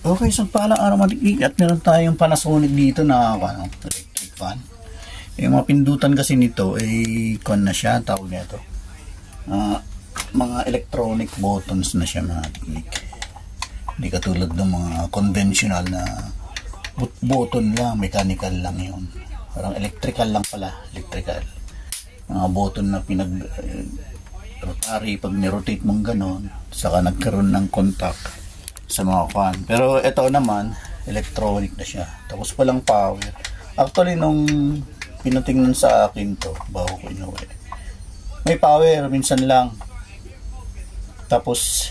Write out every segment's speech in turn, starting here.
Okay, so palang araw mga tiknik at meron tayong Panasonic dito na electric fan. Yung mga pindutan kasi nito ay na siya, tawag nito. Mga electronic buttons na siya mga tiknik. Hindi katulad ng mga conventional na button lang, mechanical lang yun. Parang electrical lang pala, electrical. Mga button na rotary, pag ni-rotate mong ganon, saka nagkaroon ng contact sa mga fan. Pero ito naman electronic na siya, tapos walang power. Actually nung pinatingnan sa akin to bago ko inuwi, may power minsan lang, tapos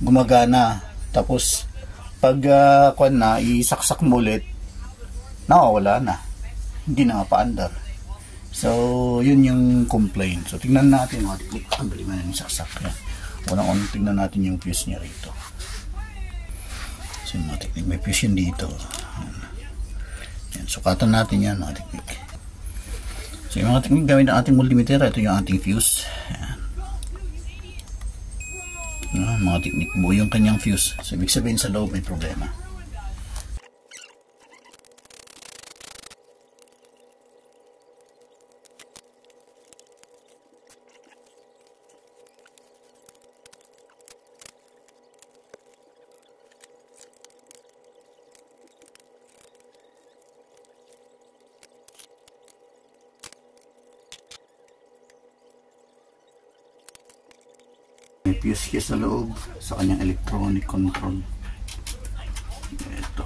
gumagana, tapos pag isaksak mo ulit nawawala na, hindi na paandar. So yun yung complaint. So tingnan natin mga tiknik, ang bali man yung saksak yan. Unang-unang tingnan natin yung fuse niya rito. So mga tiknik, may fuse yun dito. Yan, sukatan natin yan mga tiknik. So yung mga tiknik, gawin ang ating multimeter. Ito yung ating fuse. Yan, mga tiknik, buo yung kanyang fuse. So ibig sabihin sa loob may problema. May fuse siya sa loob sa kanyang electronic control. Ito.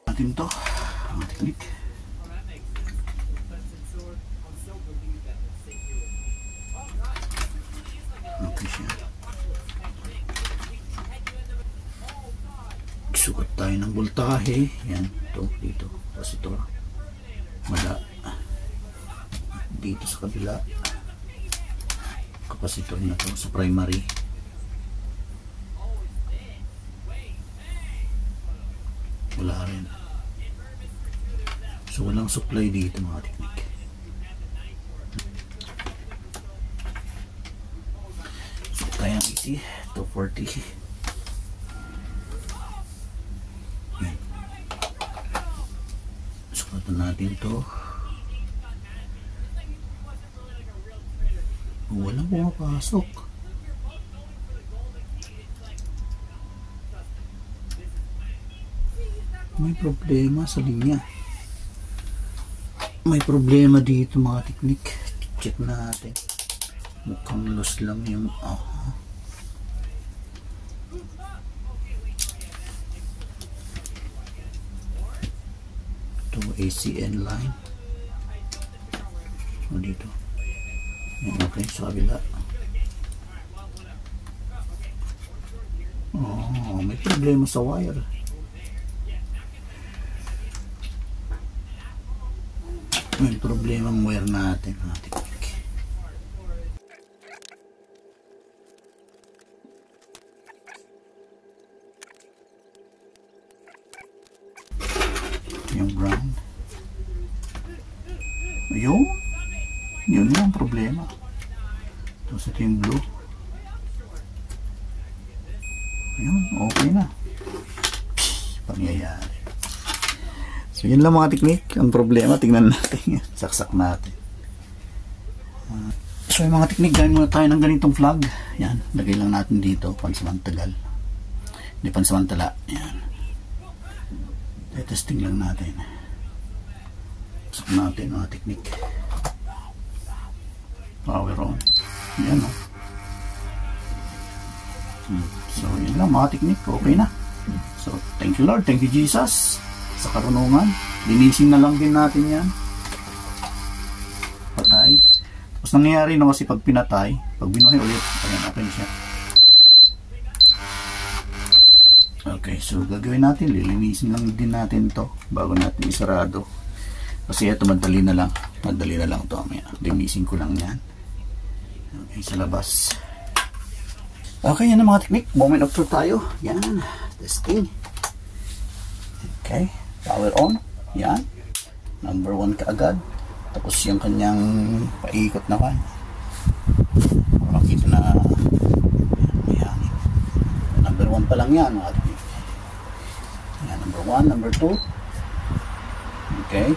Natin to. Ang teknik. Okay siya. Sukat tayo ng voltahe. Yan, ito, dito, kapasitor. Mala. Dito sa kabila, kapasitor na to sa primary. Wala rin. So walang supply dito mga teknik. So tayo ang 80, 240. Sukatan natin to. Walang pumapasok. May problema sa linya. May problema dito mga teknik. Check natin. Mukhang loss lang yung ACN line. O dito. Yan, okay, sa kabila. May problema sa wire. May problema ang wire natin. Yung brown. Yun yung problema. Tapos ito yung blue. Yun, okay na. Pangyayari. So yun lang mga teknik. Ang problema, tingnan natin. Saksak natin. So yung mga teknik, gawin muna tayo ng ganitong flag. Yan, lagay lang natin dito. Pansamantagal. Hindi pansamantala. Yan. Testing lang natin. Saksak natin mga teknik. Power on. Yan o. So yun lang mga teknik. Okay na. So thank you Lord. Thank you Jesus sa karunungan. Linisin na lang din natin yan. Patay. Tapos nangyayari na kasi pag pinatay, pag binuhay ulit, ayan, open siya. Okay, so gagawin natin, lilinisin lang din natin to bago natin isarado. Kasi ito madali na lang to. Linisin ko lang yan. Okay, sa labas. Okay, yan ang mga teknik. Moment of truth tayo. Yan, testing. Okay, power on. Yan. Number 1 kaagad. Tapos yung kanyang paikot na kan. Makikita na yan. Number 1 pa lang yan. Yan, number 1, number 2. Okay.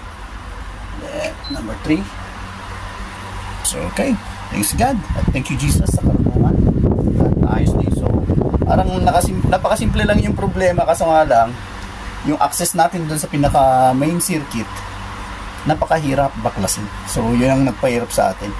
Then, number 3. So, okay. Thanks God. At thank you Jesus sa karunungan. At ayos na yun. So, parang napakasimple lang yung problema. Kaso nga lang, yung access natin dun sa pinaka main circuit, napakahirap baklasin. So, yun ang nagpahirap sa atin.